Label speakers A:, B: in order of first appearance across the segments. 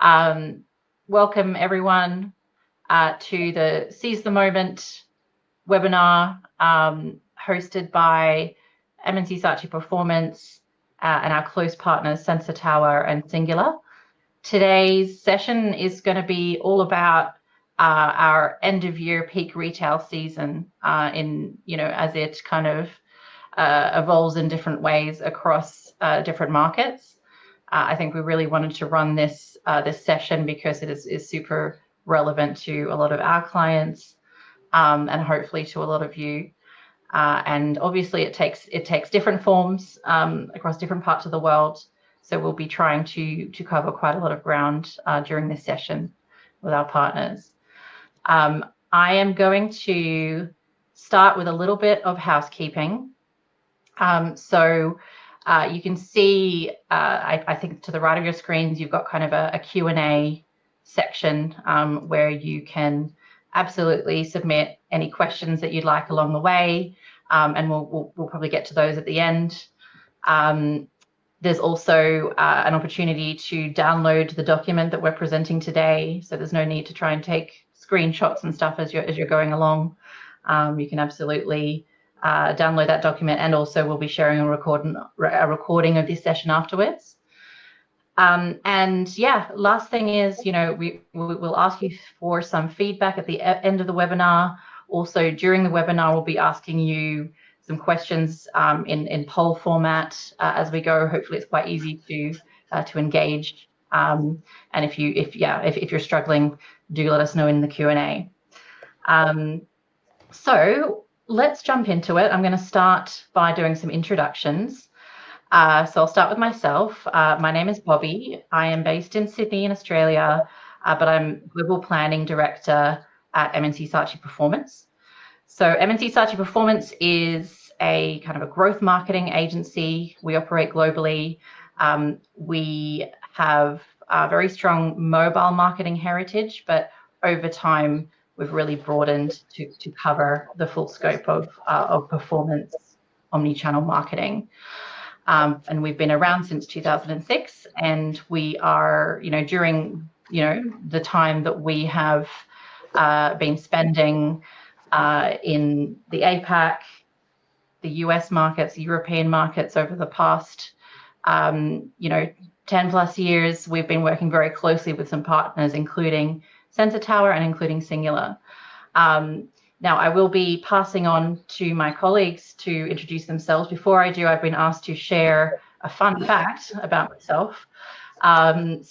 A: Welcome everyone to the Seize the Moment webinar hosted by M+C Saatchi Performance and our close partners SensorTower and Singular. Today's session is going to be all about our end of year peak retail season as it kind of evolves in different ways across different markets. I think we really wanted to run this session because it is super relevant to a lot of our clients and hopefully to a lot of you. And obviously it takes different forms across different parts of the world. So we'll be trying to cover quite a lot of ground during this session with our partners. I am going to start with a little bit of housekeeping. You can see, I think to the right of your screens, you've got kind of a Q&A section where you can absolutely submit any questions that you'd like along the way, and we'll probably get to those at the end. There's also an opportunity to download the document that we're presenting today, so there's no need to try and take screenshots and stuff as you're going along. You can absolutely download that document, and also we'll be sharing a recording of this session afterwards. And yeah, last thing is, we'll ask you for some feedback at the end of the webinar. Also during the webinar, we'll be asking you some questions in poll format as we go. Hopefully it's quite easy to engage. And if you're struggling, do let us know in the Q&A. So let's jump into it. I'm going to start by doing some introductions. So I'll start with myself. My name is Bobbie. I am based in Sydney in Australia, but I'm Global Planning Director at M+C Saatchi Performance. So M+C Saatchi Performance is a kind of a growth marketing agency. We operate globally. We have a very strong mobile marketing heritage, but over time, we've really broadened to cover the full scope of performance omni-channel marketing. And we've been around since 2006, and we are, during, the time that we have been spending in the APAC, the US markets, European markets over the past, 10 plus years, we've been working very closely with some partners, including SensorTower and including Singular. Now, I will be passing on to my colleagues to introduce themselves. Before I do, I've been asked to share a fun fact about myself. I don't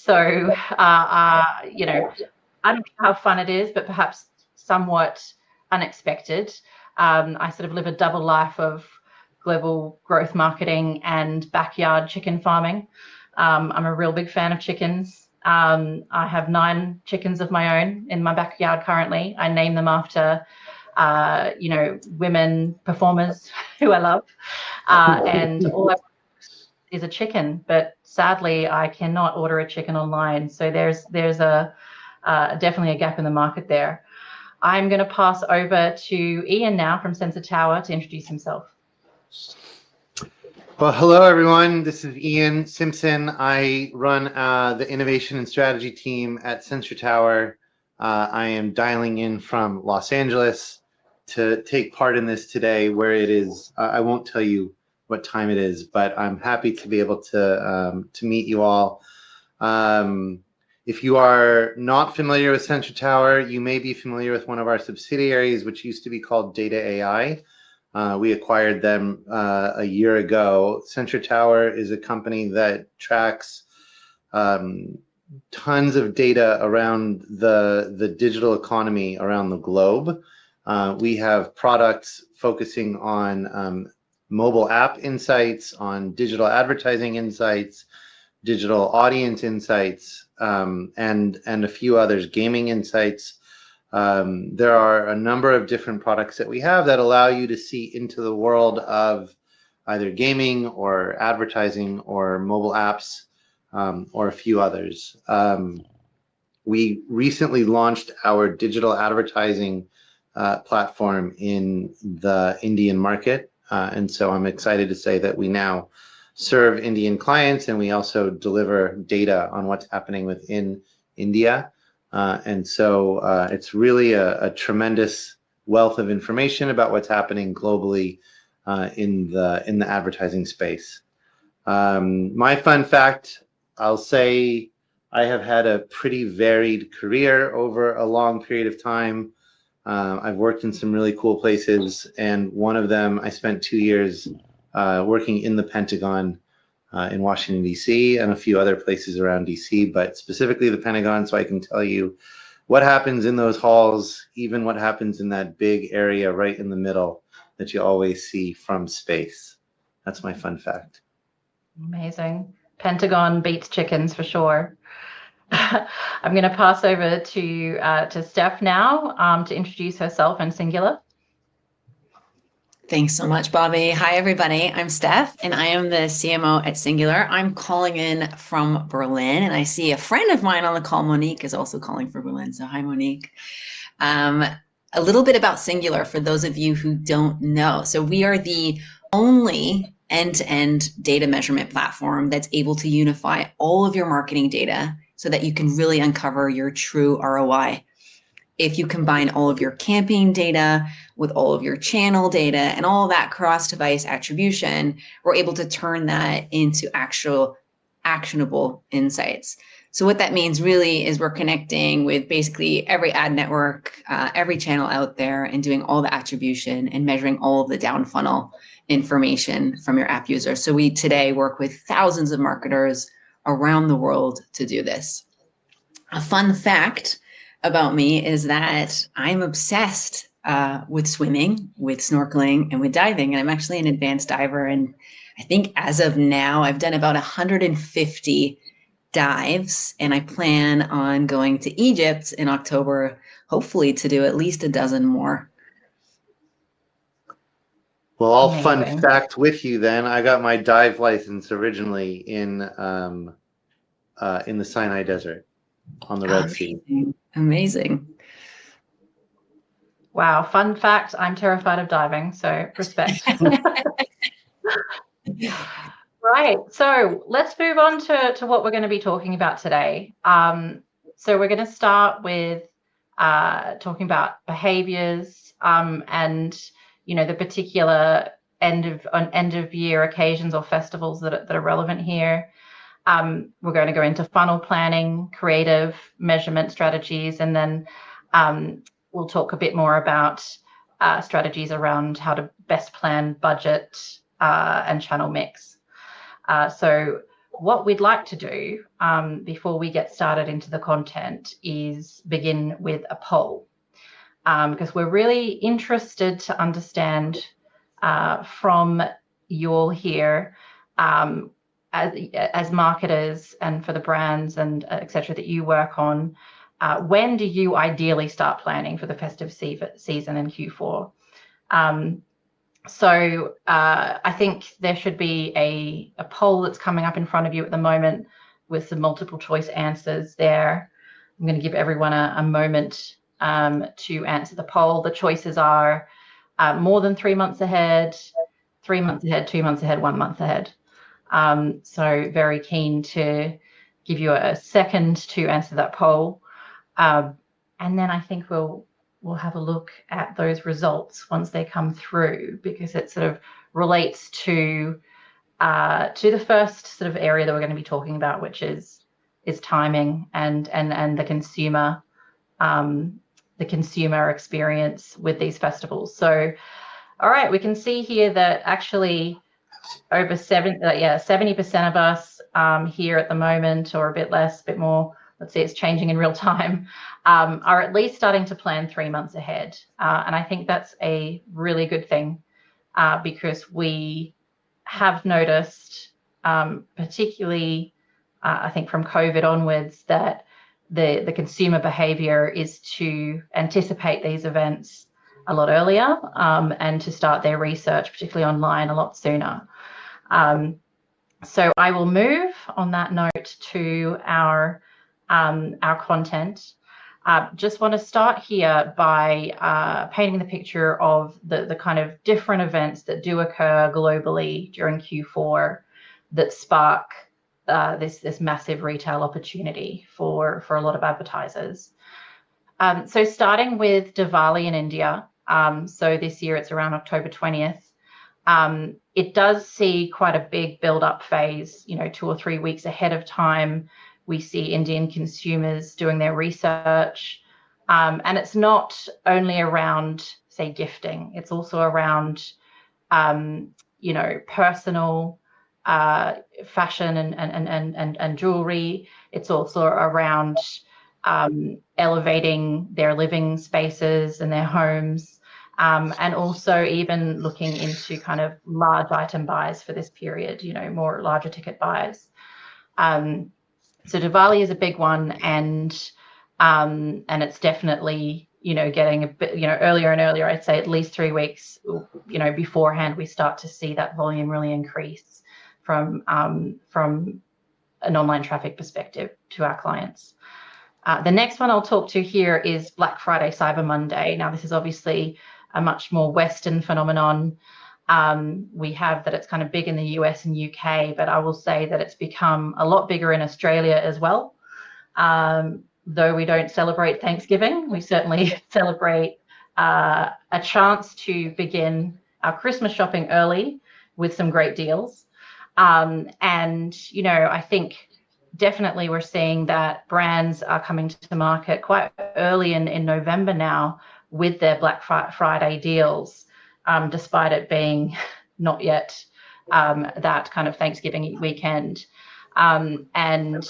A: know how fun it is, but perhaps somewhat unexpected. I sort of live a double life of global growth marketing and backyard chicken farming. I'm a real big fan of chickens. I have 9 chickens of my own in my backyard currently. I name them after, women performers who I love. And all I want is a chicken, but sadly, I cannot order a chicken online. So there's definitely a gap in the market there. I'm going to pass over to Ian now from SensorTower to introduce himself.
B: Well, hello, everyone. This is Ian Simpson. I run the innovation and strategy team at SensorTower. I am dialing in from Los Angeles to take part in this today, where it is, I won't tell you what time it is, but I'm happy to be able to meet you all. If you are not familiar with SensorTower, you may be familiar with one of our subsidiaries, which used to be called Data AI. We acquired them a year ago. SensorTower is a company that tracks tons of data around the digital economy around the globe. We have products focusing on mobile app insights, on digital advertising insights, digital audience insights, and a few others, gaming insights. There are a number of different products that we have that allow you to see into the world of either gaming or advertising or mobile apps, or a few others. We recently launched our digital advertising platform in the Indian market. And so I'm excited to say that we now serve Indian clients, and we also deliver data on what's happening within India. And so it's really a tremendous wealth of information about what's happening globally in the advertising space. My fun fact, I'll say I have had a pretty varied career over a long period of time. I've worked in some really cool places, and one of them I spent 2 years working in the Pentagon in Washington, D.C., and a few other places around D.C., but specifically the Pentagon, so I can tell you what happens in those halls, even what happens in that big area right in the middle that you always see from space. That's my fun fact.
A: Amazing. Pentagon beats chickens for sure. I'm going to pass over to Steph now to introduce herself in singular.
C: Thanks so much, Bobbie. Hi, everybody. I'm Steph, and I am the CMO at Singular. I'm calling in from Berlin, and I see a friend of mine on the call, Monique, is also calling from Berlin. So hi, Monique. A little bit about Singular for those of you who don't know. So we are the only end-to-end data measurement platform that's able to unify all of your marketing data so that you can really uncover your true ROI. If you combine all of your campaign data with all of your channel data and all that cross-device attribution, we're able to turn that into actual actionable insights. So what that means really is we're connecting with basically every ad network, every channel out there, and doing all the attribution and measuring all of the down funnel information from your app users. So we today work with thousands of marketers around the world to do this. A fun fact about me is that I'm obsessed with swimming, with snorkeling, and with diving. And I'm actually an advanced diver. And I think as of now, I've done about 150 dives. And I plan on going to Egypt in October, hopefully to do at least a dozen more.
B: Well, I'll fun fact with you then. I got my dive license originally in the Sinai Desert on the Red Sea.
C: Amazing.
A: Wow, fun fact, I'm terrified of diving, so respect. Right, so let's move on to what we're going to be talking about today. So we're going to start with talking about behaviors and the particular end of year occasions or festivals that are relevant here. We're going to go into funnel planning, creative measurement strategies, and then we'll talk a bit more about strategies around how to best plan budget and channel mix. So what we'd like to do before we get started into the content is begin with a poll, because we're really interested to understand from you all here as marketers and for the brands and et cetera that you work on, when do you ideally start planning for the festive season in Q4? So I think there should be a poll that's coming up in front of you at the moment with some multiple choice answers there. I'm going to give everyone a moment to answer the poll. The choices are more than 3 months ahead, 3 months ahead, 2 months ahead, 1 month ahead. So very keen to give you a second to answer that poll. And then I think we'll have a look at those results once they come through, because it sort of relates to the first sort of area that we're going to be talking about, which is timing and the consumer experience with these festivals. So, all right, we can see here that actually over 70% of us here at the moment, or a bit less, a bit more, let's see, it's changing in real time, are at least starting to plan 3 months ahead. And I think that's a really good thing because we have noticed, particularly I think from COVID onwards, that the consumer behavior is to anticipate these events a lot earlier and to start their research, particularly online, a lot sooner. So I will move on that note to our content. Just want to start here by painting the picture of the kind of different events that do occur globally during Q4 that spark this massive retail opportunity for a lot of advertisers. So starting with Diwali in India, so this year it's around October 20th. It does see quite a big build-up phase, 2 or 3 weeks ahead of time. We see Indian consumers doing their research. And it's not only around, say, gifting. It's also around, personal fashion and jewelry. It's also around elevating their living spaces and their homes. And also even looking into kind of large item buys for this period, more larger ticket buys. So Diwali is a big one, and it's definitely, getting a bit, earlier and earlier. I'd say at least 3 weeks, beforehand, we start to see that volume really increase from an online traffic perspective to our clients. The next one I'll talk to here is Black Friday, Cyber Monday. Now, this is obviously a much more Western phenomenon. We have that it's kind of big in the US and UK, but I will say that it's become a lot bigger in Australia as well. Though we don't celebrate Thanksgiving, we certainly celebrate a chance to begin our Christmas shopping early with some great deals. And, I think definitely we're seeing that brands are coming to the market quite early in November now with their Black Friday deals, despite it being not yet that kind of Thanksgiving weekend. And,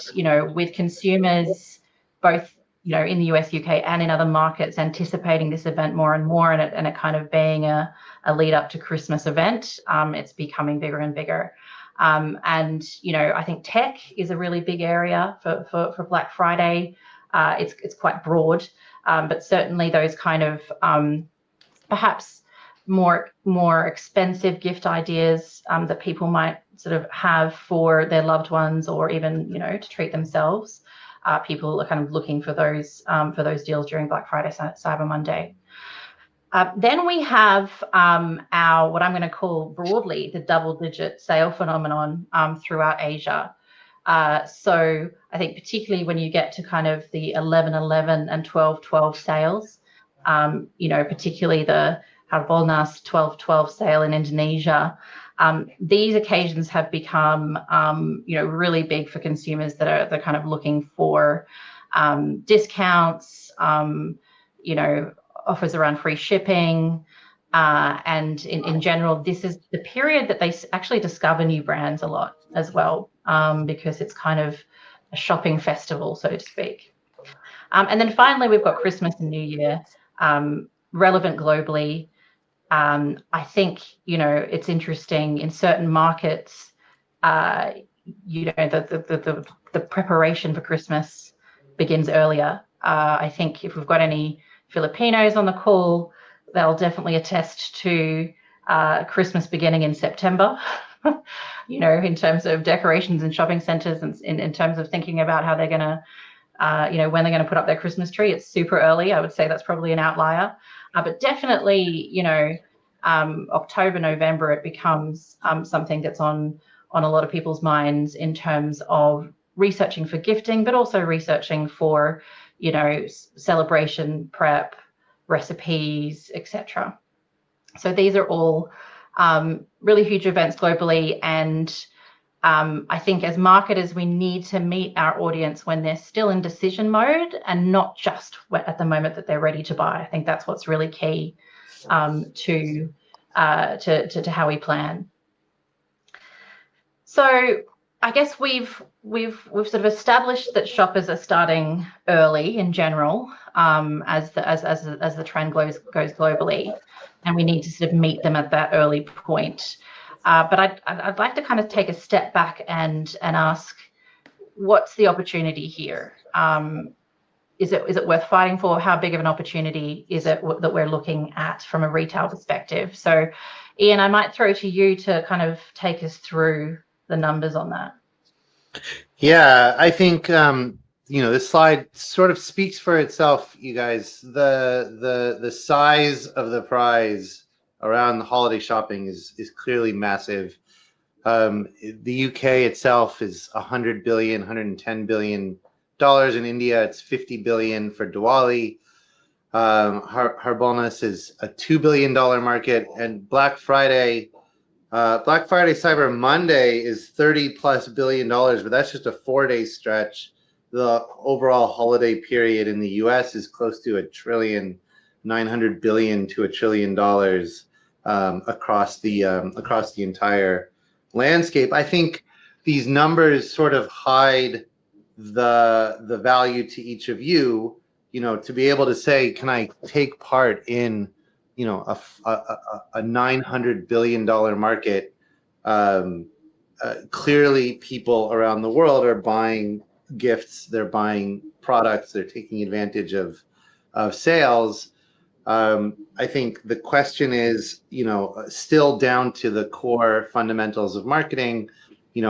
A: with consumers both, in the US, UK, and in other markets anticipating this event more and more, and it kind of being a lead up to Christmas event, it's becoming bigger and bigger. And, I think tech is a really big area for Black Friday. It's quite broad, but certainly those kind of perhaps more expensive gift ideas that people might sort of have for their loved ones, or even, to treat themselves. People are kind of looking for those deals during Black Friday, Cyber Monday. Then we have our, what I'm going to call broadly, the double-digit sale phenomenon throughout Asia. So I think particularly when you get to kind of the 11/11 and 12/12 sales, particularly the Harbolnas 12/12 sale in Indonesia, these occasions have become, really big for consumers they're kind of looking for discounts, offers around free shipping, and in general, this is the period that they actually discover new brands a lot as well, because it's kind of a shopping festival, so to speak. And then finally, we've got Christmas and New Year, relevant globally. I think, it's interesting in certain markets, the preparation for Christmas begins earlier. I think if we've got any Filipinos on the call, they'll definitely attest to Christmas beginning in September, in terms of decorations and shopping centers, and in terms of thinking about how they're going to, when they're going to put up their Christmas tree. It's super early. I would say that's probably an outlier. But definitely, October, November, it becomes something that's on a lot of people's minds in terms of researching for gifting, but also researching for, celebration prep, recipes, etc. So these are all really huge events globally. And I think as marketers, we need to meet our audience when they're still in decision mode, and not just at the moment that they're ready to buy. I think that's what's really key to how we plan. So I guess we've sort of established that shoppers are starting early in general, as the trend goes globally, and we need to sort of meet them at that early point. But I'd like to kind of take a step back and ask, what's the opportunity here? Is it worth fighting for? How big of an opportunity is it that we're looking at from a retail perspective? So, Ian, I might throw to you to kind of take us through the numbers on that.
B: Yeah, I think this slide sort of speaks for itself, you guys. The size of the prize around the holiday shopping is clearly massive. The UK itself is $100 billion, $110 billion. In India, it's $50 billion for Diwali. Har bonus is a $2 billion market, and Black Friday, Cyber Monday is $30+ billion, but that's just a 4-day stretch. The overall holiday period in the US is close to $1.9 trillion to $1 trillion across the entire landscape. I think these numbers sort of hide the value to each of you, to be able to say, can I take part in, a $900 billion market? Clearly, people around the world are buying gifts, they're buying products, they're taking advantage of sales. I think the question is, still down to the core fundamentals of marketing.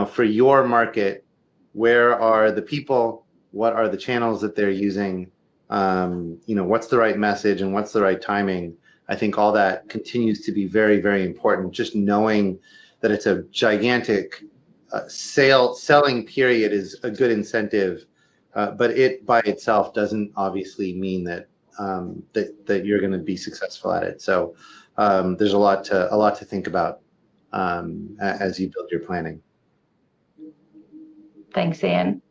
B: For your market, where are the people? What are the channels that they're using? What's the right message and what's the right timing? I think all that continues to be very, very important. Just knowing that it's a gigantic selling period is a good incentive, but it by itself doesn't obviously mean that that you're going to be successful at it. So there's a lot to think about as you build your planning.
A: Thanks, Ian.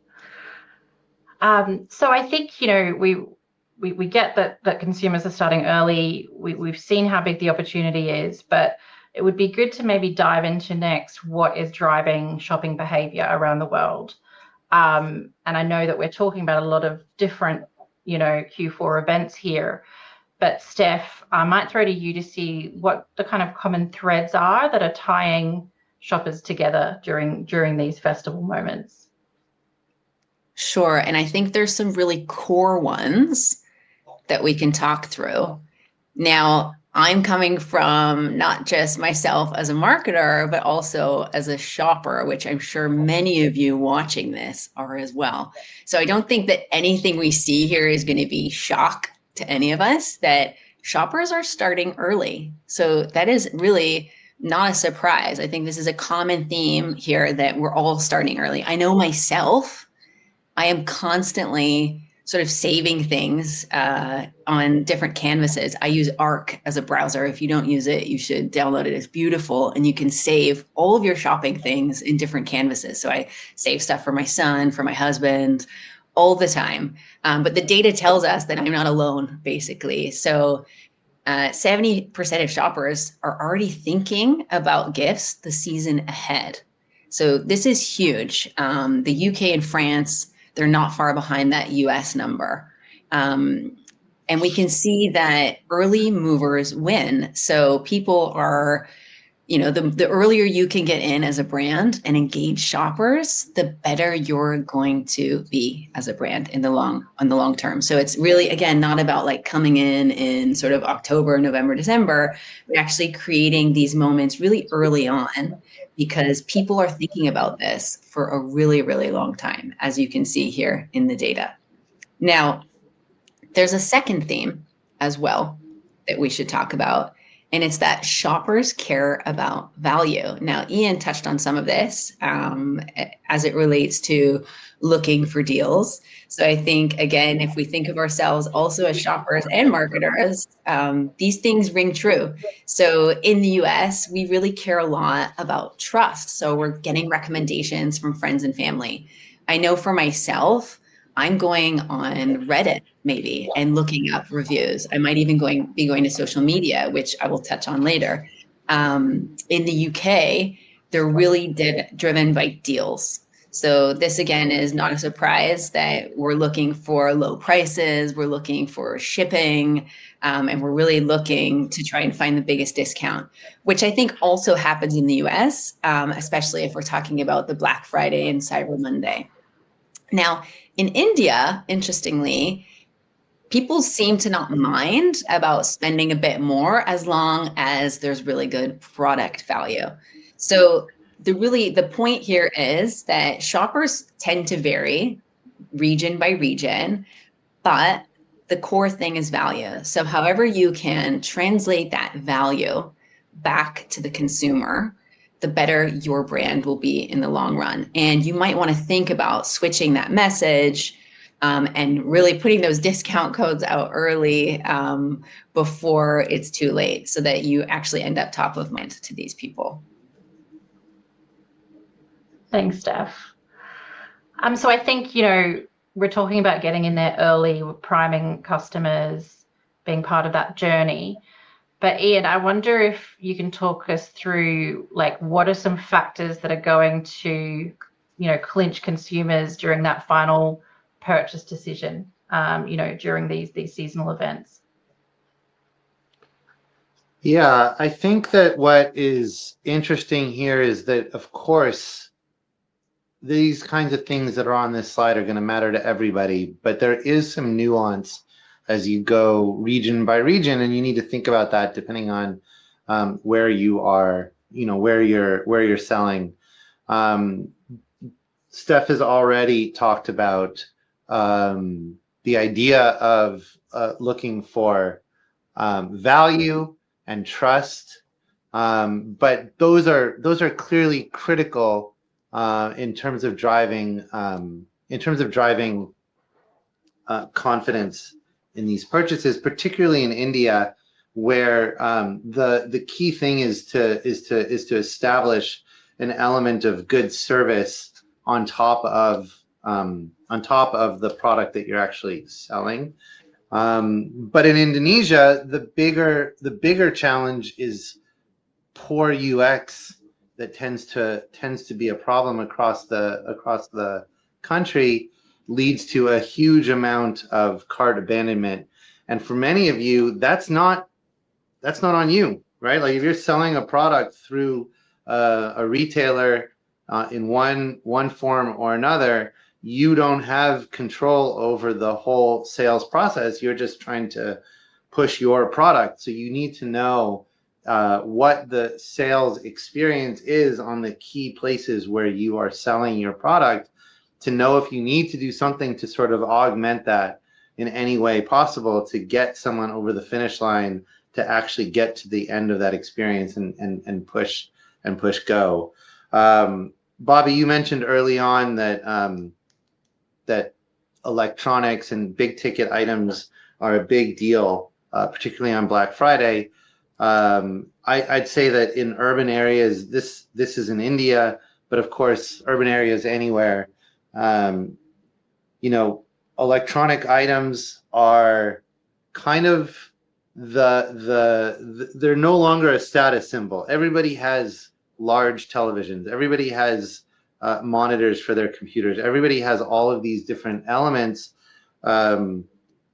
A: So I think we get that consumers are starting early. We've seen how big the opportunity is, but it would be good to maybe dive into next what is driving shopping behavior around the world. And I know that we're talking about a lot of different Q4 events here, but Steph, I might throw to you to see what the kind of common threads are that are tying shoppers together during these festival moments.
C: Sure. And I think there's some really core ones that we can talk through. Now, I'm coming from not just myself as a marketer, but also as a shopper, which I'm sure many of you watching this are as well. So I don't think that anything we see here is going to be shock to any of us, that shoppers are starting early. So that is really not a surprise. I think this is a common theme here, that we're all starting early. I know myself, I am constantly sort of saving things on different canvases. I use Arc as a browser. If you don't use it, you should download it. It's beautiful. And you can save all of your shopping things in different canvases. So I save stuff for my son, for my husband, all the time. But the data tells us that I'm not alone, basically. So 70% of shoppers are already thinking about gifts the season ahead. So this is huge. The UK and France, they're not far behind that US number. And we can see that early movers win. So people are, the earlier you can get in as a brand and engage shoppers, the better you're going to be as a brand on the long term. So it's really, again, not about like coming in sort of October, November, December, but actually creating these moments really early on, because people are thinking about this for a really, really long time, as you can see here in the data. Now, there's a second theme as well that we should talk about, and it's that shoppers care about value. Now, Ian touched on some of this as it relates to looking for deals. So I think, again, if we think of ourselves also as shoppers and marketers, these things ring true. So in the US, we really care a lot about trust. So we're getting recommendations from friends and family. I know for myself, I'm going on Reddit maybe and looking up reviews. I might even be going to social media, which I will touch on later. In the UK, they're really driven by deals. So this, again, is not a surprise that we're looking for low prices, we're looking for shipping, and we're really looking to try and find the biggest discount, which I think also happens in the US, especially if we're talking about the Black Friday and Cyber Monday. Now, in India, interestingly, people seem to not mind about spending a bit more as long as there's really good product value. So the point here is that shoppers tend to vary region by region, but the core thing is value. So however you can translate that value back to the consumer, the better your brand will be in the long run. And you might want to think about switching that message and really putting those discount codes out early before it's too late, so that you actually end up top of mind to these people.
A: Thanks, Steph. So I think, we're talking about getting in there early, priming customers, being part of that journey. But Ian, I wonder if you can talk us through, like, what are some factors that are going to, clinch consumers during that final purchase decision, during these seasonal events?
B: Yeah, I think that what is interesting here is that, of course, these kinds of things that are on this slide are going to matter to everybody, but there is some nuance as you go region by region, and you need to think about that depending on where you are, where you're selling. Steph has already talked about the idea of looking for value and trust, but those are clearly critical in terms of driving confidence in these purchases, particularly in India, where the key thing is to establish an element of good service on top of the product that you're actually selling. But in Indonesia, the bigger challenge is poor UX that tends to be a problem across the country, leads to a huge amount of cart abandonment. And for many of you, that's not on you, right? Like if you're selling a product through a retailer in one form or another, you don't have control over the whole sales process. You're just trying to push your product. So you need to know what the sales experience is on the key places where you are selling your product, to know if you need to do something to sort of augment that in any way possible to get someone over the finish line, to actually get to the end of that experience and push go. Bobbie, you mentioned early on that that electronics and big ticket items are a big deal, particularly on Black Friday. I'd say that in urban areas, this is in India, but of course, urban areas anywhere, electronic items are kind of they're no longer a status symbol. Everybody has large televisions. Everybody has monitors for their computers. Everybody has all of these different elements.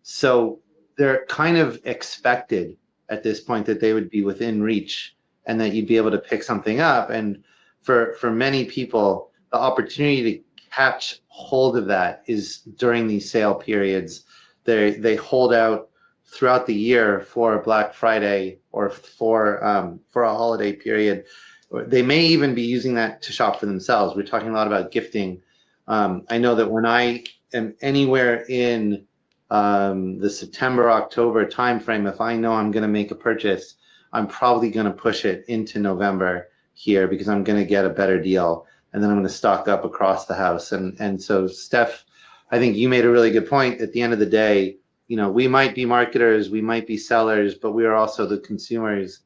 B: So they're kind of expected at this point that they would be within reach and that you'd be able to pick something up. And for many people, the opportunity to catch hold of that is during these sale periods. They hold out throughout the year for Black Friday or for a holiday period. They may even be using that to shop for themselves. We're talking a lot about gifting. I know that when I am anywhere in the September, October timeframe, if I know I'm going to make a purchase, I'm probably going to push it into November here because I'm going to get a better deal, and then I'm going to stock up across the house. And so, Steph, I think you made a really good point. At the end of the day, we might be marketers, we might be sellers, but we are also the consumers.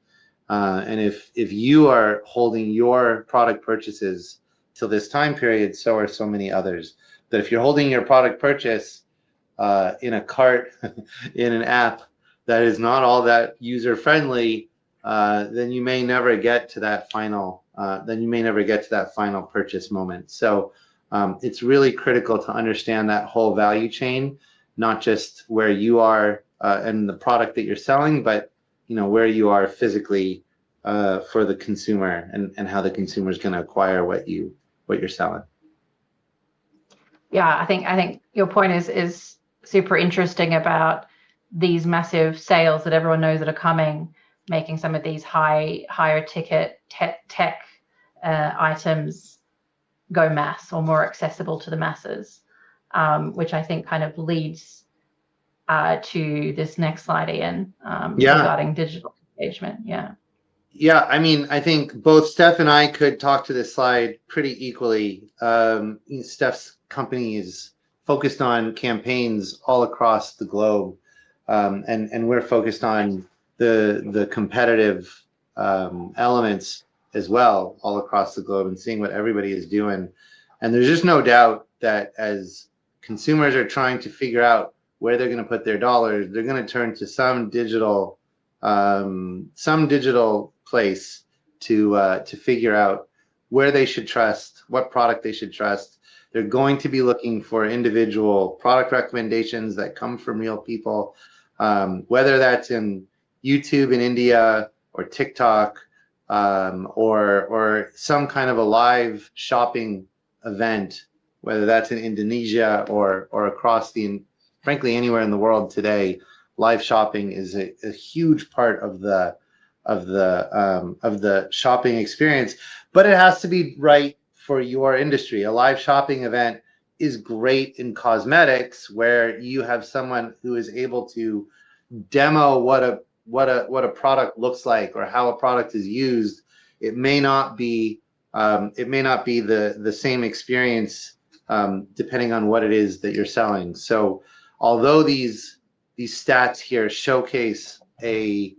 B: And if you are holding your product purchases till this time period, so are so many others. That if you're holding your product purchase in a cart, in an app that is not all that user friendly, then you may never get to that final. Purchase moment. So it's really critical to understand that whole value chain, not just where you are and the product that you're selling, but where you are physically for the consumer and how the consumer is going to acquire what you're selling.
A: Yeah, I think your point is super interesting about these massive sales that everyone knows that are coming, making some of these higher ticket tech items go mass or more accessible to the masses, which I think kind of leads to this next slide, Ian, regarding digital engagement.
B: Yeah, I mean, I think both Steph and I could talk to this slide pretty equally. Steph's company is focused on campaigns all across the globe, and we're focused on the competitive elements as well all across the globe and seeing what everybody is doing. And there's just no doubt that as consumers are trying to figure out where they're going to put their dollars, they're going to turn to some digital place to figure out where they should trust, what product they should trust. They're going to be looking for individual product recommendations that come from real people, whether that's in YouTube in India or TikTok, or some kind of a live shopping event, whether that's in Indonesia or across frankly anywhere in the world today. Live shopping is a huge part of the shopping experience, but it has to be right for your industry. A live shopping event is great in cosmetics, where you have someone who is able to demo what a product looks like or how a product is used. It may not be the same experience depending on what it is that you're selling. So although these stats here showcase a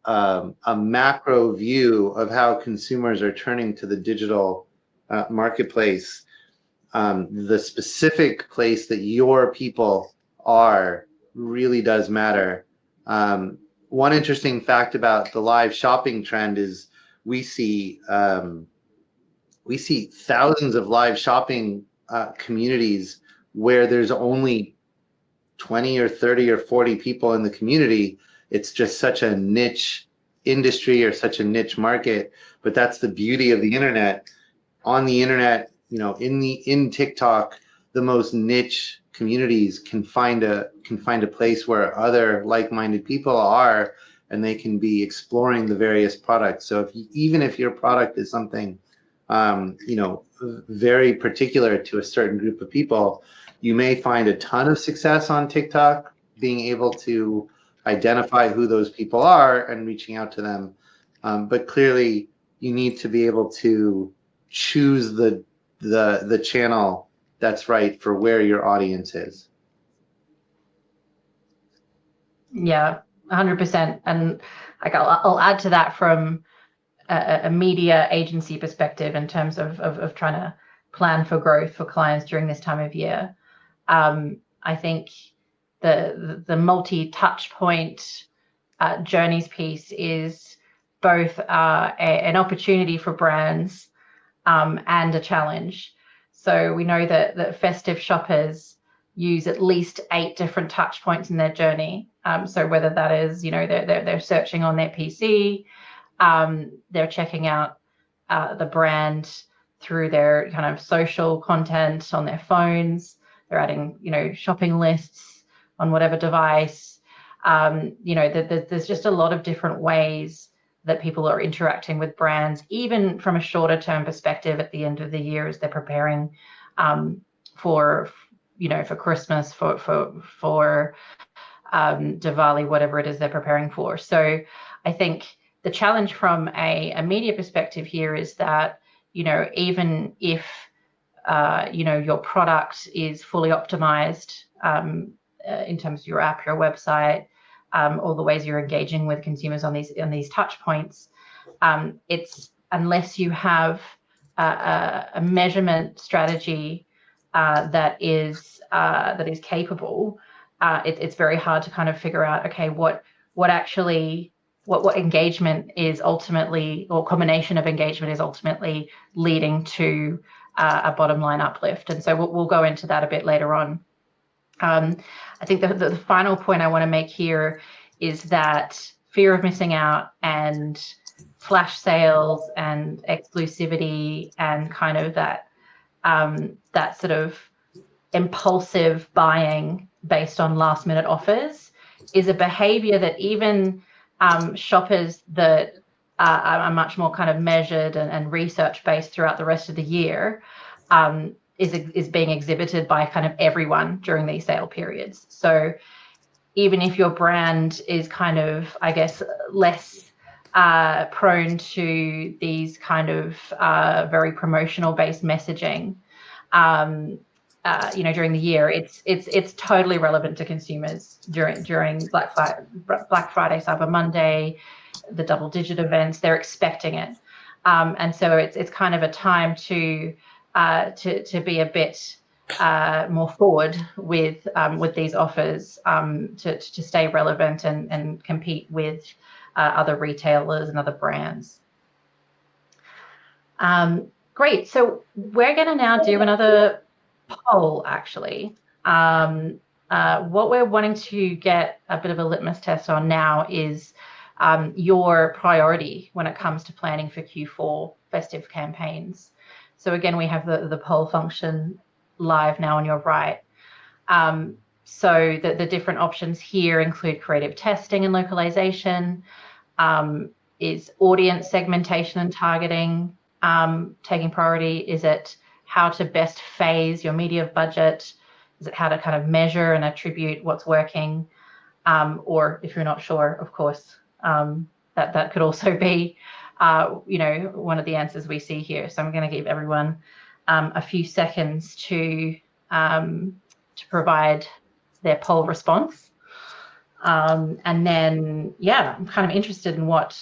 B: macro view of how consumers are turning to the digital marketplace, the specific place that your people are really does matter. One interesting fact about the live shopping trend is we see thousands of live shopping communities where there's only 20 or 30 or 40 people in the community. It's just such a niche industry or such a niche market, but that's the beauty of the internet. On the internet, in TikTok, the most niche communities can find a place where other like-minded people are, and they can be exploring the various products. So even if your product is something very particular to a certain group of people, you may find a ton of success on TikTok being able to identify who those people are and reaching out to them. But clearly, you need to be able to choose the channel that's right for where your audience is.
A: Yeah, 100%. And like I'll add to that from a media agency perspective in terms of trying to plan for growth for clients during this time of year. I think the multi-touch point journeys piece is both an opportunity for brands and a challenge. So we know that Festive shoppers use at least 8 different touch points in their journey. So whether that is, they're searching on their PC, they're checking out the brand through their kind of social content on their phones, they're adding, shopping lists on whatever device. There's just a lot of different ways that people are interacting with brands, even from a shorter term perspective at the end of the year as they're preparing for Christmas, for Diwali, whatever it is they're preparing for. So I think the challenge from a media perspective here is that, even if, your product is fully optimized in terms of your app, your website, all the ways you're engaging with consumers on these touch points, it's unless you have a measurement strategy that is capable, it's very hard to kind of figure out, okay, what engagement is ultimately, or combination of engagement is ultimately leading to a bottom line uplift. And so we'll go into that a bit later on. I think the final point I want to make here is that fear of missing out and flash sales and exclusivity and kind of that sort of impulsive buying based on last minute offers is a behavior that even shoppers that are much more kind of measured and research based throughout the rest of the year is being exhibited by kind of everyone during these sale periods. So even if your brand is kind of, I guess, less prone to these kind of very promotional based messaging. During the year, it's totally relevant to consumers during Black Friday, Cyber Monday, the double-digit events. They're expecting it, and so it's kind of a time to be a bit more forward with these offers, to stay relevant and compete with other retailers and other brands. Great. So we're going to now do another poll, actually. What we're wanting to get a bit of a litmus test on now is your priority when it comes to planning for Q4 festive campaigns. So again, we have the poll function live now on your right. So the different options here include creative testing and localization, is audience segmentation and targeting taking priority? Is it how to best phase your media budget? Is it how to kind of measure and attribute what's working? Or if you're not sure, of course, that could also be, one of the answers we see here. So I'm going to give everyone a few seconds to provide their poll response. And then, yeah, I'm kind of interested in what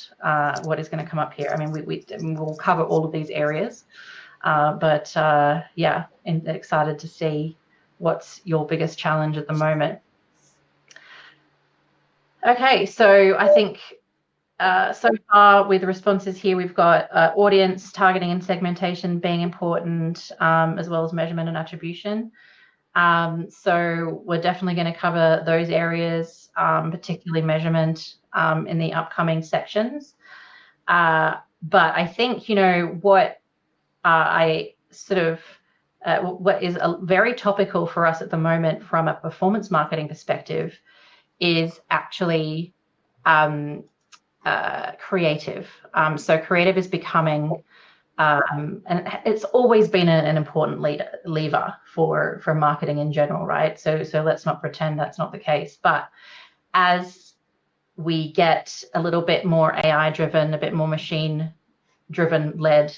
A: is going to come up here. I mean, we'll cover all of these areas, but yeah, and excited to see what's your biggest challenge at the moment. Okay, so I think so far with the responses here, we've got audience targeting and segmentation being important, as well as measurement and attribution. So we're definitely going to cover those areas, particularly measurement, in the upcoming sections. But I think, what I sort of, what is very topical for us at the moment from a performance marketing perspective is actually creative. So creative is becoming, and it's always been an important lever for marketing in general, right? So let's not pretend that's not the case. But as we get a little bit more AI driven, a bit more machine driven led,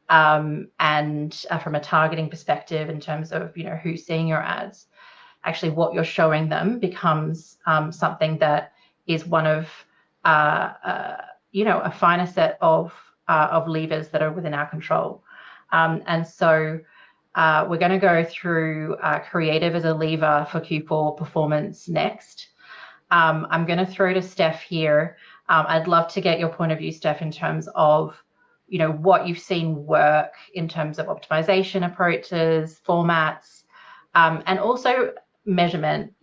A: and from a targeting perspective in terms of who's seeing your ads, actually what you're showing them becomes something that is one of a finer set of levers that are within our control. And so we're going to go through creative as a lever for Q4 performance next. I'm going to throw to Steph here. I'd love to get your point of view, Steph, in terms of what you've seen work in terms of optimization approaches, formats, and also measurement,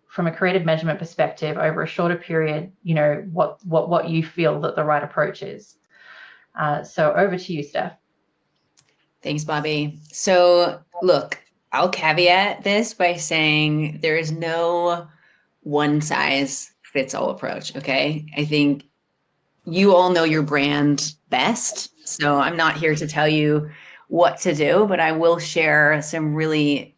A: from a creative measurement perspective over a shorter period, what you feel that the right approach is. So over to you, Steph.
C: Thanks, Bobbie. So look, I'll caveat this by saying there is no one size fits all approach. Okay. I think you all know your brand best. So I'm not here to tell you what to do, but I will share some really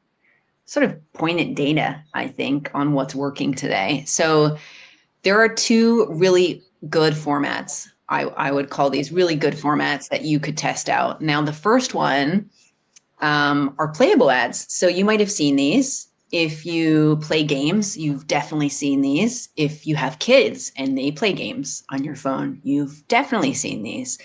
C: sort of poignant data, I think, on what's working today. So there are two really good formats. I would call these really good formats that you could test out. Now, the first one are playable ads. So you might have seen these. If you play games, you've definitely seen these. If you have kids and they play games on your phone, you've definitely seen these.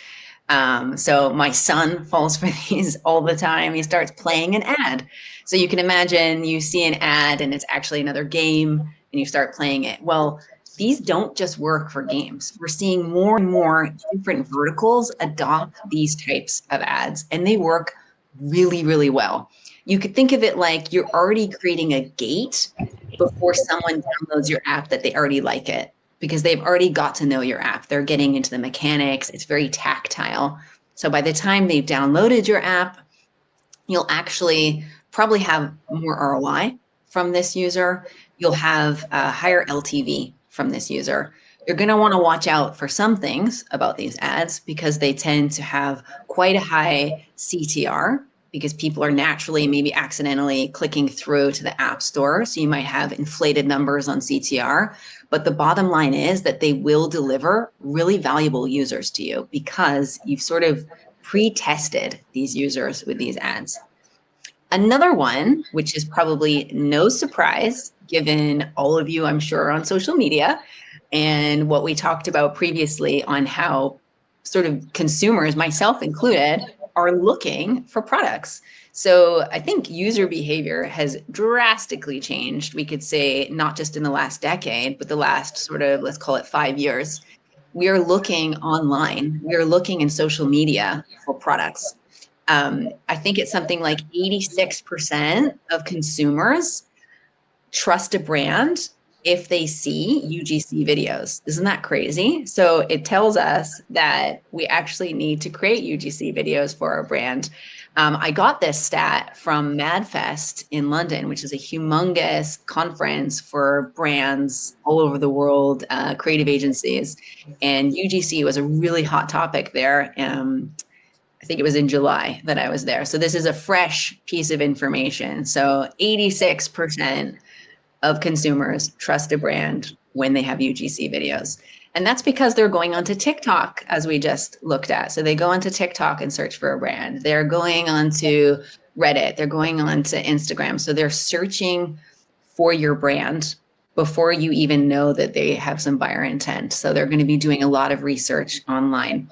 C: So my son falls for these all the time. He starts playing an ad. So you can imagine you see an ad and it's actually another game and you start playing it. Well, these don't just work for games. We're seeing more and more different verticals adopt these types of ads, and they work really, really well. You could think of it like you're already creating a gate before someone downloads your app that they already like it, because they've already got to know your app. They're getting into the mechanics. It's very tactile. So by the time they've downloaded your app, you'll actually probably have more ROI from this user. You'll have a higher LTV from this user. You're going to want to watch out for some things about these ads because they tend to have quite a high CTR, because people are naturally, maybe accidentally clicking through to the app store. So you might have inflated numbers on CTR, but the bottom line is that they will deliver really valuable users to you because you've sort of pre-tested these users with these ads. Another one, which is probably no surprise, given all of you, I'm sure, are on social media, and what we talked about previously on how sort of consumers, myself included, are looking for products. So I think user behavior has drastically changed. We could say not just in the last decade, but the last sort of, let's call it 5 years. We are looking online. We are looking in social media for products. I think it's something like 86% of consumers trust a brand if they see UGC videos. Isn't that crazy? So it tells us that we actually need to create UGC videos for our brand. I got this stat from MadFest in London, which is a humongous conference for brands all over the world, creative agencies. And UGC was a really hot topic there. I think it was in July that I was there. So this is a fresh piece of information. So 86% of consumers trust a brand when they have UGC videos. And that's because they're going onto TikTok, as we just looked at. So they go onto TikTok and search for a brand. They're going onto Reddit. They're going onto Instagram. So they're searching for your brand before you even know that they have some buyer intent. So they're going to be doing a lot of research online.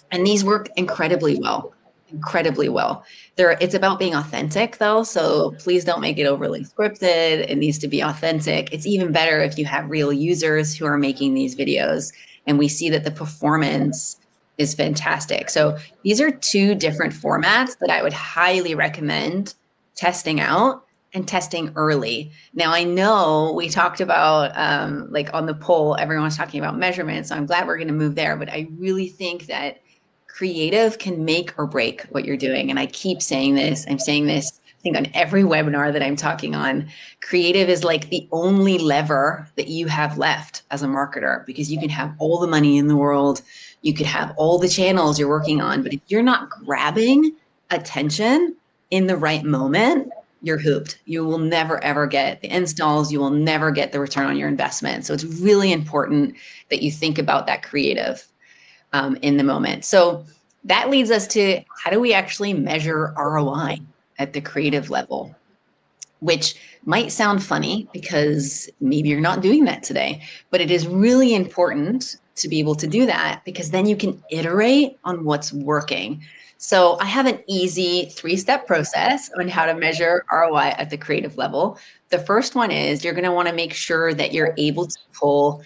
C: And these work incredibly well. It's about being authentic though. So please don't make it overly scripted. It needs to be authentic. It's even better if you have real users who are making these videos and we see that the performance is fantastic. So these are two different formats that I would highly recommend testing out and testing early. Now, I know we talked about like on the poll, everyone's talking about measurements. So I'm glad we're going to move there, but I really think that creative can make or break what you're doing. And I keep saying this, I'm saying this, I think on every webinar that I'm talking on. Creative is like the only lever that you have left as a marketer, because you can have all the money in the world. You could have all the channels you're working on, but if you're not grabbing attention in the right moment, you're hooped. You will never, ever get the installs. You will never get the return on your investment. So it's really important that you think about that creative in the moment. So that leads us to, how do we actually measure ROI at the creative level? Which might sound funny because maybe you're not doing that today, but it is really important to be able to do that, because then you can iterate on what's working. So I have an easy 3-step process on how to measure ROI at the creative level. The first one is you're going to want to make sure that you're able to pull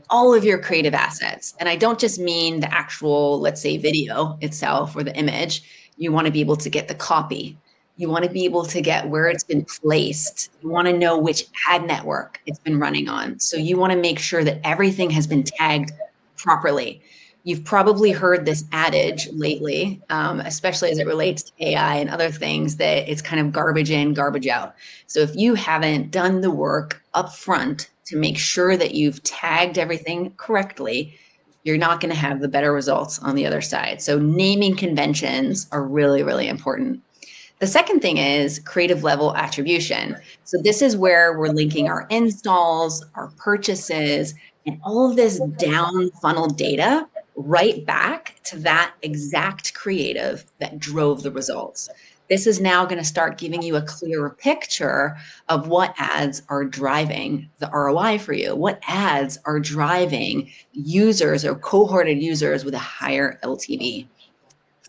C: all of your creative assets. And I don't just mean the actual, let's say, video itself or the image. You want to be able to get the copy. You want to be able to get where it's been placed. You want to know which ad network it's been running on. So you want to make sure that everything has been tagged properly. You've probably heard this adage lately, especially as it relates to AI and other things, that it's kind of garbage in, garbage out. So if you haven't done the work up front to make sure that you've tagged everything correctly, you're not going to have the better results on the other side. So naming conventions are really, really important. The second thing is creative level attribution. So this is where we're linking our installs, our purchases, and all of this down funnel data right back to that exact creative that drove the results. This is now going to start giving you a clearer picture of what ads are driving the ROI for you, what ads are driving users or cohorted users with a higher LTV.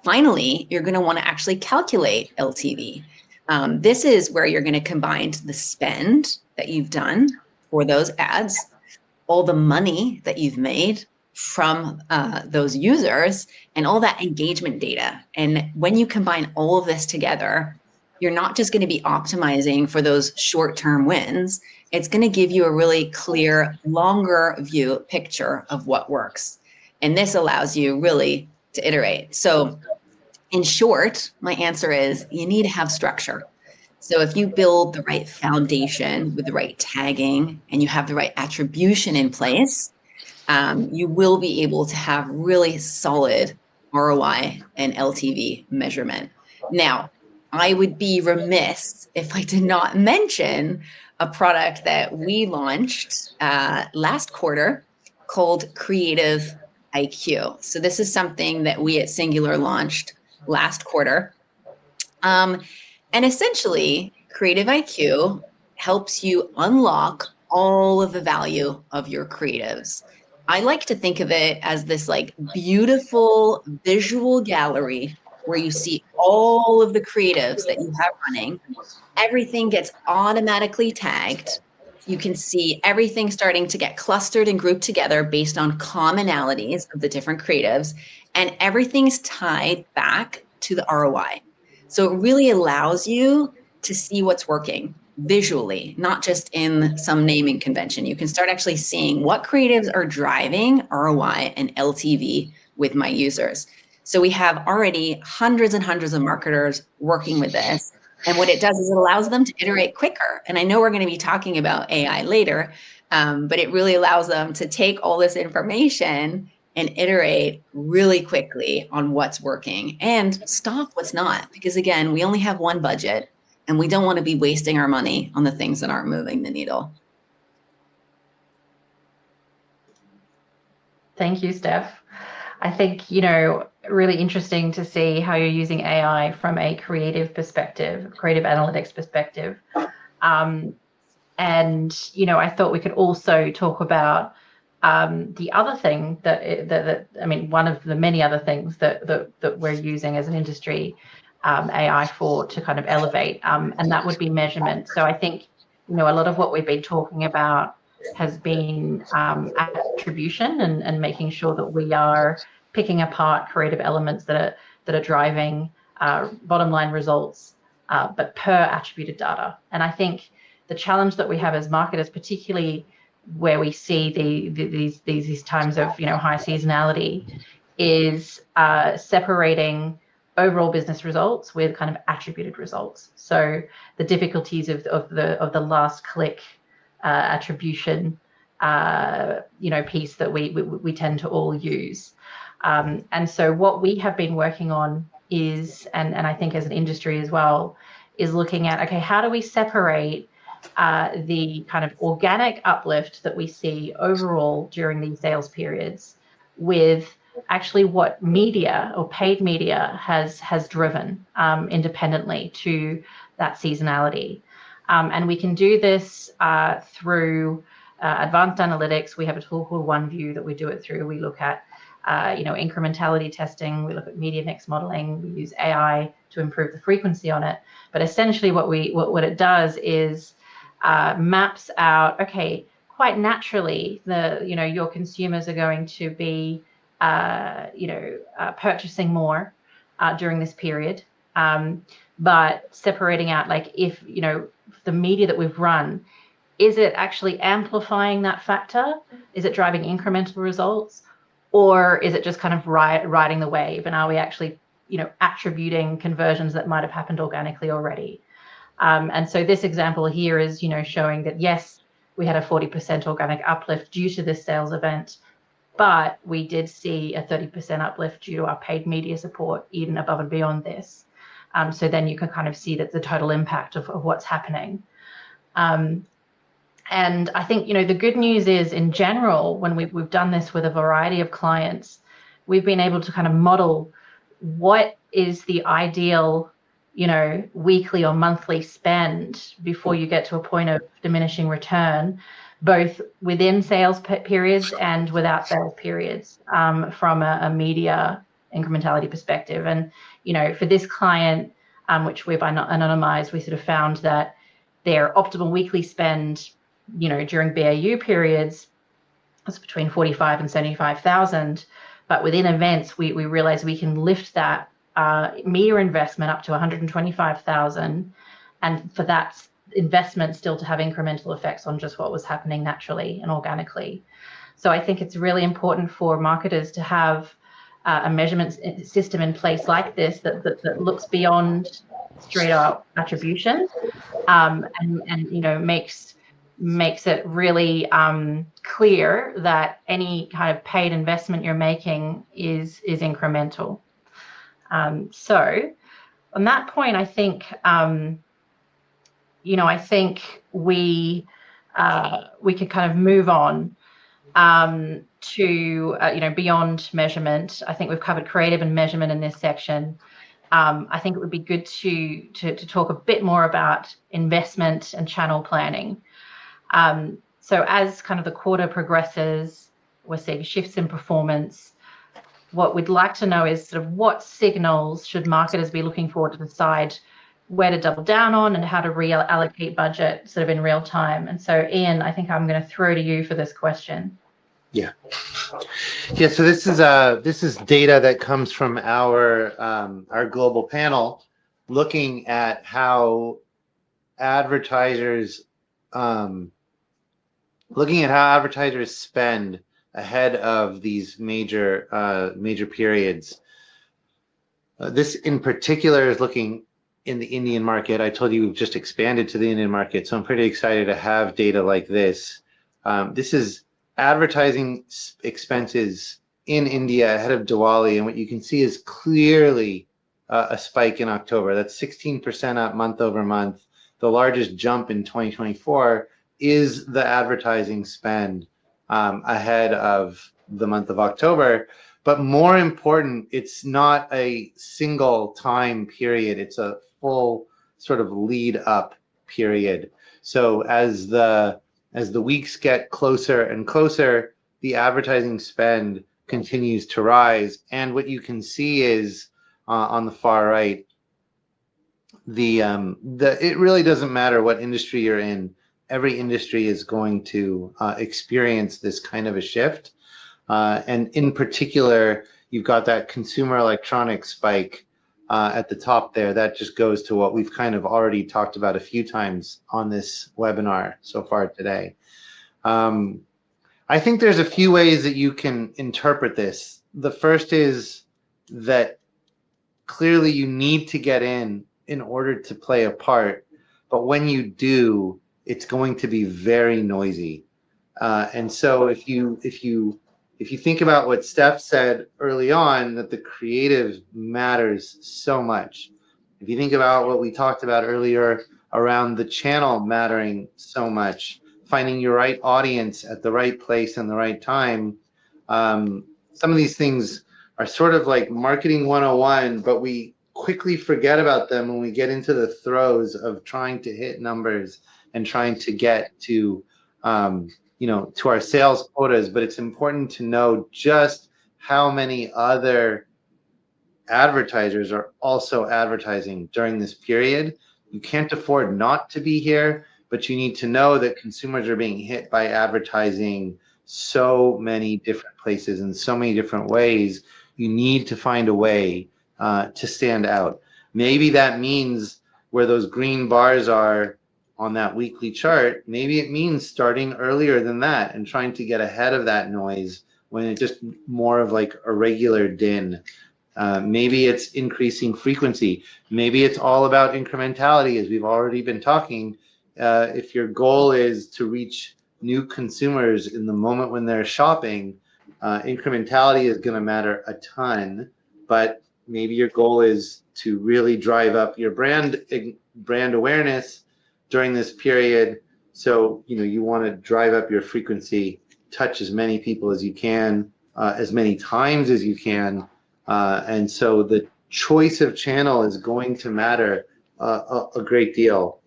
C: Finally, you're going to want to actually calculate LTV. This is where you're going to combine the spend that you've done for those ads, all the money that you've made from those users, and all that engagement data. And when you combine all of this together, you're not just going to be optimizing for those short-term wins. It's going to give you a really clear, longer view picture of what works. And this allows you really to iterate. So in short, my answer is you need to have structure. So if you build the right foundation with the right tagging and you have the right attribution in place, you will be able to have really solid ROI and LTV measurement. Now, I would be remiss if I did not mention a product that we launched last quarter called Creative IQ. So this is something that we at Singular launched last quarter. And essentially, Creative IQ helps you unlock all of the value of your creatives. I like to think of it as this like beautiful visual gallery where you see all of the creatives that you have running. Everything gets automatically tagged. You can see everything starting to get clustered and grouped together based on commonalities of the different creatives, and everything's tied back to the ROI. So it really allows you to see what's working visually, not just in some naming convention. You can start actually seeing what creatives are driving ROI and LTV with my users. So we have already hundreds and hundreds of marketers working with this. And what it does is it allows them to iterate quicker. And I know we're going to be talking about AI later, but it really allows them to take all this information and iterate really quickly on what's working and stop what's not. Because again, we only have one budget and we don't want to be wasting our money on the things that aren't moving the needle.
A: Thank you, Steph. I think, really interesting to see how you're using AI from a creative perspective, creative analytics perspective. And, I thought we could also talk about the other thing one of the many other things that we're using as an industry AI for to kind of elevate, and that would be measurement. So I think, a lot of what we've been talking about has been attribution and making sure that we are picking apart creative elements that are driving bottom line results, but per attributed data. And I think the challenge that we have as marketers, particularly where we see these times of high seasonality, is separating overall business results with kind of attributed results. So the difficulties of the last click attribution piece that we tend to all use. And so what we have been working on is, and I think as an industry as well, is looking at, okay, how do we separate the kind of organic uplift that we see overall during these sales periods with actually what media or paid media has driven independently to that seasonality. And we can do this through advanced analytics. We have a tool called OneView that we do it through. We look at incrementality testing, we look at media mix modeling, we use AI to improve the frequency on it. But essentially what it does is maps out, okay, quite naturally, your consumers are going to be purchasing more during this period, but separating out, like, if the media that we've run, is it actually amplifying that factor? Is it driving incremental results, or is it just kind of riding the wave? And are we actually attributing conversions that might have happened organically already? And so this example here is showing that yes, we had a 40% organic uplift due to this sales event, but we did see a 30% uplift due to our paid media support, even above and beyond this. So then you can kind of see that the total impact of what's happening. And I think, the good news is, in general, when we've done this with a variety of clients, we've been able to kind of model what is the ideal, weekly or monthly spend before you get to a point of diminishing return, both within sales periods and without sales periods, from a media incrementality perspective. And, for this client, which we've anonymized, we sort of found that their optimal weekly spend, during BAU periods was between 45 and 75,000. But within events, we realized we can lift that media investment up to 125,000, and for that investment still to have incremental effects on just what was happening naturally and organically. So I think it's really important for marketers to have a measurement system in place like this that looks beyond straight up attribution, and makes it really clear that any kind of paid investment you're making is incremental. So on that point, I think, I think we could kind of move on to beyond measurement. I think we've covered creative and measurement in this section. I think it would be good to talk a bit more about investment and channel planning. So as kind of the quarter progresses, we're seeing shifts in performance. What we'd like to know is sort of what signals should marketers be looking for to decide where to double down on and how to reallocate budget sort of in real time. And so, Ian, I think I'm going to throw to you for this question.
B: Yeah. So this is data that comes from our global panel, looking at how advertisers spend ahead of these major periods. This in particular is looking in the Indian market. I told you we've just expanded to the Indian market, so I'm pretty excited to have data like this. This is advertising expenses in India ahead of Diwali, and what you can see is clearly a spike in October. That's 16% up month over month. The largest jump in 2024 is the advertising spend ahead of the month of October. But more important, it's not a single time period. It's a full sort of lead up period. So as the weeks get closer and closer, the advertising spend continues to rise. And what you can see is on the far right, it really doesn't matter what industry you're in. Every industry is going to experience this kind of a shift. And in particular, you've got that consumer electronics spike at the top there. That just goes to what we've kind of already talked about a few times on this webinar so far today. I think there's a few ways that you can interpret this. The first is that clearly you need to get in order to play a part. But when you do, it's going to be very noisy. And so if you think about what Steph said early on, that the creative matters so much. If you think about what we talked about earlier around the channel mattering so much, finding your right audience at the right place and the right time, some of these things are sort of like marketing 101, but we quickly forget about them when we get into the throes of trying to hit numbers and trying to get to to our sales quotas. But it's important to know just how many other advertisers are also advertising during this period. You can't afford not to be here, but you need to know that consumers are being hit by advertising so many different places in so many different ways. You need to find a way to stand out. Maybe that means where those green bars are on that weekly chart, maybe it means starting earlier than that and trying to get ahead of that noise when it's just more of like a regular din. Maybe it's increasing frequency. Maybe it's all about incrementality, as we've already been talking. If your goal is to reach new consumers in the moment when they're shopping, incrementality is going to matter a ton. But maybe your goal is to really drive up your brand awareness during this period. So you want to drive up your frequency, touch as many people as you can, as many times as you can. And so the choice of channel is going to matter a great deal.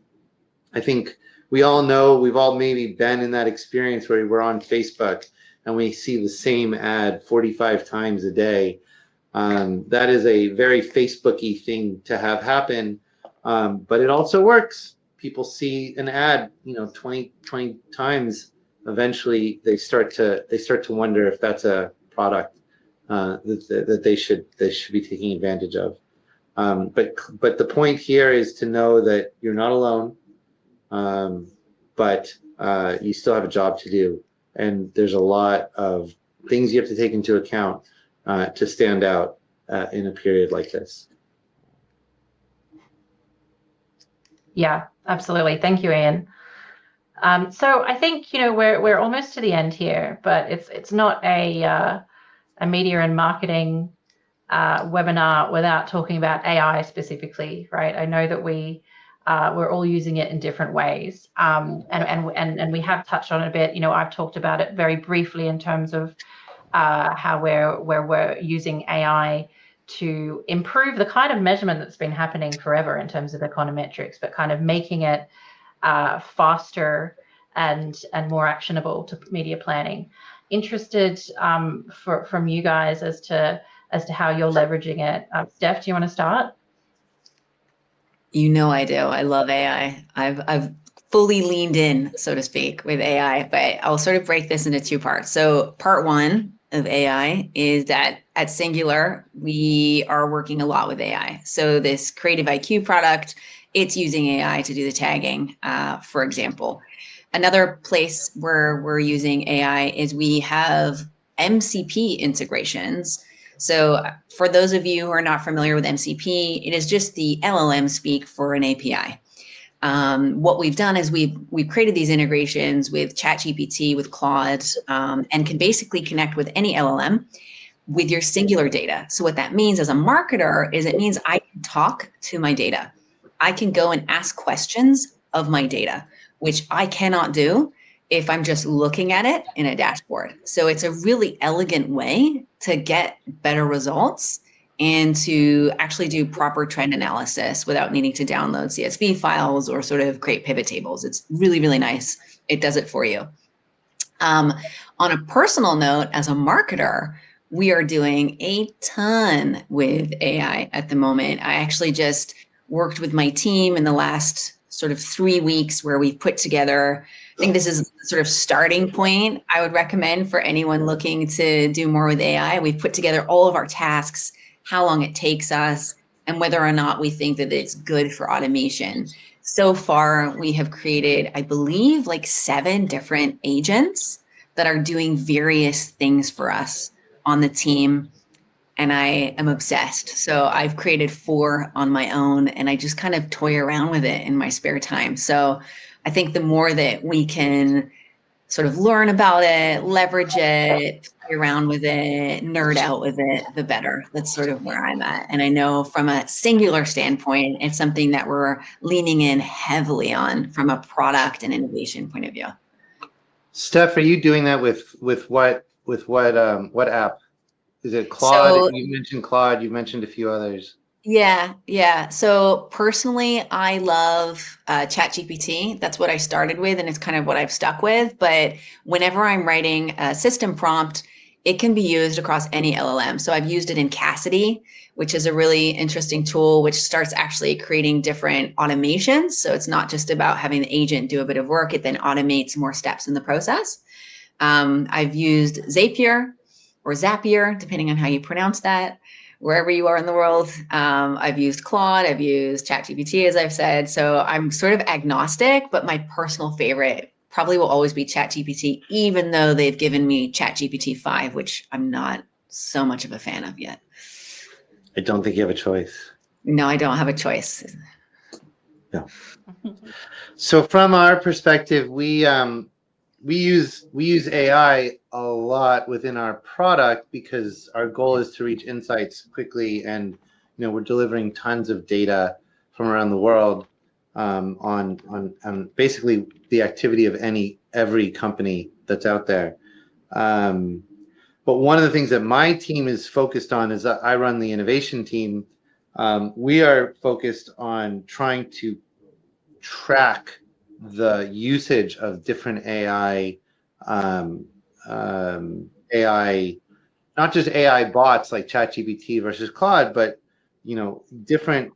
B: I think we all know, we've all maybe been in that experience where we're on Facebook and we see the same ad 45 times a day. That is a very Facebook-y thing to have happen, but it also works. People see an ad 20 times. Eventually they start to wonder if that's a product that they should be taking advantage of. But the point here is to know that you're not alone, but you still have a job to do, and there's a lot of things you have to take into account to stand out in a period like this. Yeah,
A: absolutely. Thank you, Ian. So I think we're almost to the end here, but it's not a media and marketing webinar without talking about AI specifically, right? I know that we're all using it in different ways, and we have touched on it a bit. You know, I've talked about it very briefly in terms of how we're using AI to improve the kind of measurement that's been happening forever in terms of econometrics, but kind of making it faster and more actionable to media planning. Interested from you guys as to how you're leveraging it. Steph, do you want to start?
C: You know I do. I love AI. I've fully leaned in, so to speak, with AI, but I'll sort of break this into two parts. So part one of AI is that at Singular, we are working a lot with AI. So this Creative IQ product, it's using AI to do the tagging, for example. Another place where we're using AI is we have MCP integrations. So for those of you who are not familiar with MCP, it is just the LLM speak for an API. What we've done is we've created these integrations with ChatGPT, with Claude, and can basically connect with any LLM with your Singular data. So what that means as a marketer is it means I can talk to my data. I can go and ask questions of my data, which I cannot do if I'm just looking at it in a dashboard. So it's a really elegant way to get better results and to actually do proper trend analysis without needing to download CSV files or sort of create pivot tables. It's really, really nice. It does it for you. On a personal note, as a marketer, we are doing a ton with AI at the moment. I actually just worked with my team in the last sort of 3 weeks where we've put together, I think this is the sort of starting point I would recommend for anyone looking to do more with AI. We've put together all of our tasks, how long it takes us, and whether or not we think that it's good for automation. So far, we have created, I believe, like 7 different agents that are doing various things for us on the team. And I am obsessed. So I've created 4 on my own, and I just kind of toy around with it in my spare time. So I think the more that we can sort of learn about it, leverage it, play around with it, nerd out with it, the better. That's sort of where I'm at. And I know from a Singular standpoint, it's something that we're leaning in heavily on from a product and innovation point of view.
B: Steph, are you doing that with what app? Is it Claude?
C: So,
B: you mentioned Claude. You mentioned a few others.
C: Yeah. So personally, I love ChatGPT. That's what I started with, and it's kind of what I've stuck with. But whenever I'm writing a system prompt, it can be used across any LLM. So I've used it in Cassidy, which is a really interesting tool, which starts actually creating different automations. So it's not just about having the agent do a bit of work. It then automates more steps in the process. I've used Zapier or Zapier, depending on how you pronounce that, wherever you are in the world. I've used Claude, I've used ChatGPT, as I've said. So I'm sort of agnostic, but my personal favorite probably will always be ChatGPT, even though they've given me ChatGPT 5, which I'm not so much of a fan of yet.
B: I don't think you have a choice.
C: No, I don't have a choice.
B: No. So from our perspective, we use AI a lot within our product because our goal is to reach insights quickly, and we're delivering tons of data from around the world on basically the activity of every company that's out there. But one of the things that my team is focused on is that I run the innovation team. We are focused on trying to track the usage of different AI, not just AI bots like ChatGPT versus Claude, but different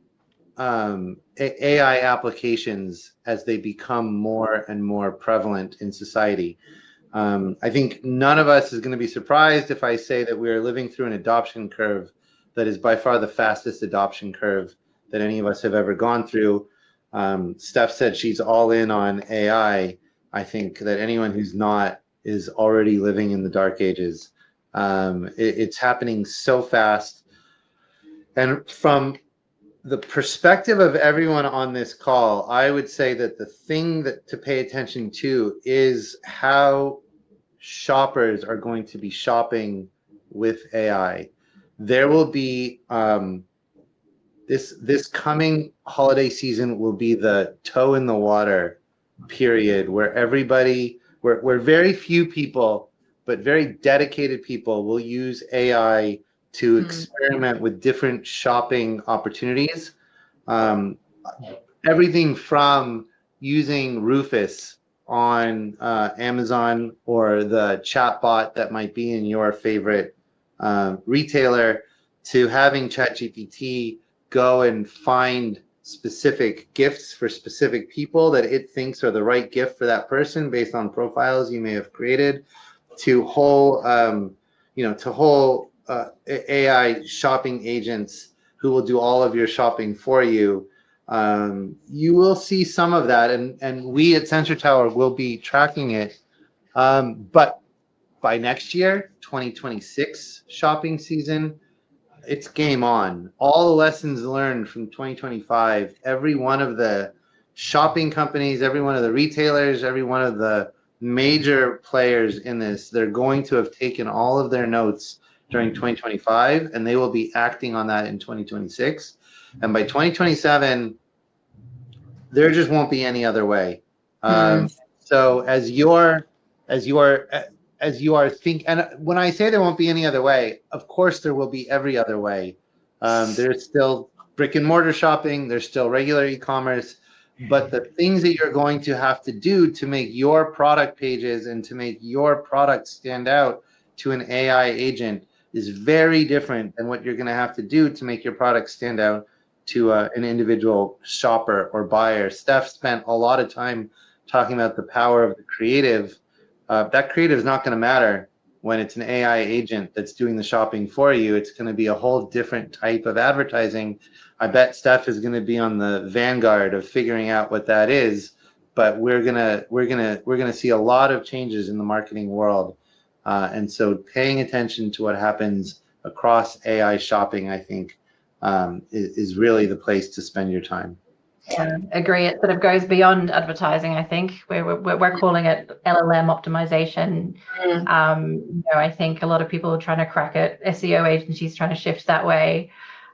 B: AI applications as they become more and more prevalent in society. I think none of us is going to be surprised if I say that we are living through an adoption curve that is by far the fastest adoption curve that any of us have ever gone through. Steph said she's all in on AI. I think that anyone who's not is already living in the dark ages. It's happening so fast. And from the perspective of everyone on this call, I would say that the thing to pay attention to is how shoppers are going to be shopping with AI. there will be this coming holiday season will be the toe in the water period where where very few people, but very dedicated people, will use AI to experiment with different shopping opportunities. Everything from using Rufus on Amazon, or the chatbot that might be in your favorite retailer, to having ChatGPT go and find specific gifts for specific people that it thinks are the right gift for that person based on profiles you may have created, to whole AI shopping agents who will do all of your shopping for you. You will see some of that, and we at SensorTower will be tracking it. But by next year, 2026 shopping season, it's game on. All the lessons learned from 2025, every one of the shopping companies, every one of the retailers, every one of the major players in this, they're going to have taken all of their notes during 2025, and they will be acting on that in 2026. And by 2027, there just won't be any other way. So as you are thinking, and when I say there won't be any other way, of course there will be every other way. There's still brick and mortar shopping, there's still regular e-commerce, but the things that you're going to have to do to make your product pages and to make your product stand out to an AI agent is very different than what you're going to have to do to make your product stand out to an individual shopper or buyer. Steph spent a lot of time talking about the power of the creative. That creative is not going to matter when it's an AI agent that's doing the shopping for you. It's going to be a whole different type of advertising. I bet Steph is going to be on the vanguard of figuring out what that is. But we're gonna see a lot of changes in the marketing world, and so paying attention to what happens across AI shopping, I think, is really the place to spend your time.
A: Yeah, agree. It sort of goes beyond advertising. I think we're calling it LLM optimization. I think a lot of people are trying to crack it. SEO agencies trying to shift that way.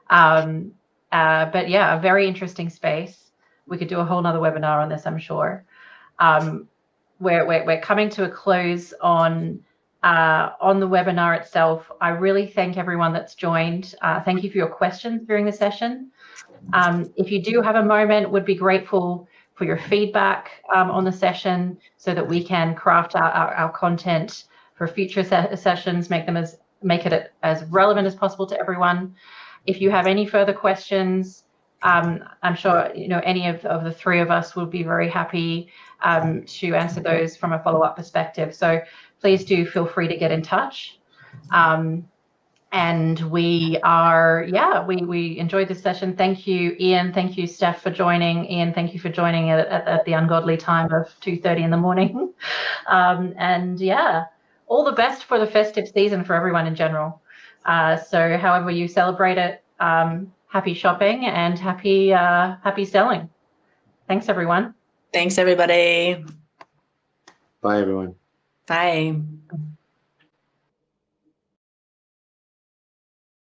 A: But yeah, a very interesting space. We could do a whole nother webinar on this, I'm sure. We're coming to a close on the webinar itself. I really thank everyone that's joined. Thank you for your questions during the session. If you do have a moment, would be grateful for your feedback on the session so that we can craft our content for future sessions, make it as relevant as possible to everyone. If you have any further questions, I'm sure any of the three of us will be very happy to answer those from a follow-up perspective. So please do feel free to get in touch. And we enjoyed this session. Thank you, Ian. Thank you, Steph, for joining. Ian, thank you for joining at the ungodly time of 2:30 in the morning. And yeah, all the best for the festive season for everyone in general. So however you celebrate it, happy shopping and happy selling. Thanks, everyone.
C: Thanks, everybody.
B: Bye, everyone.
C: Bye.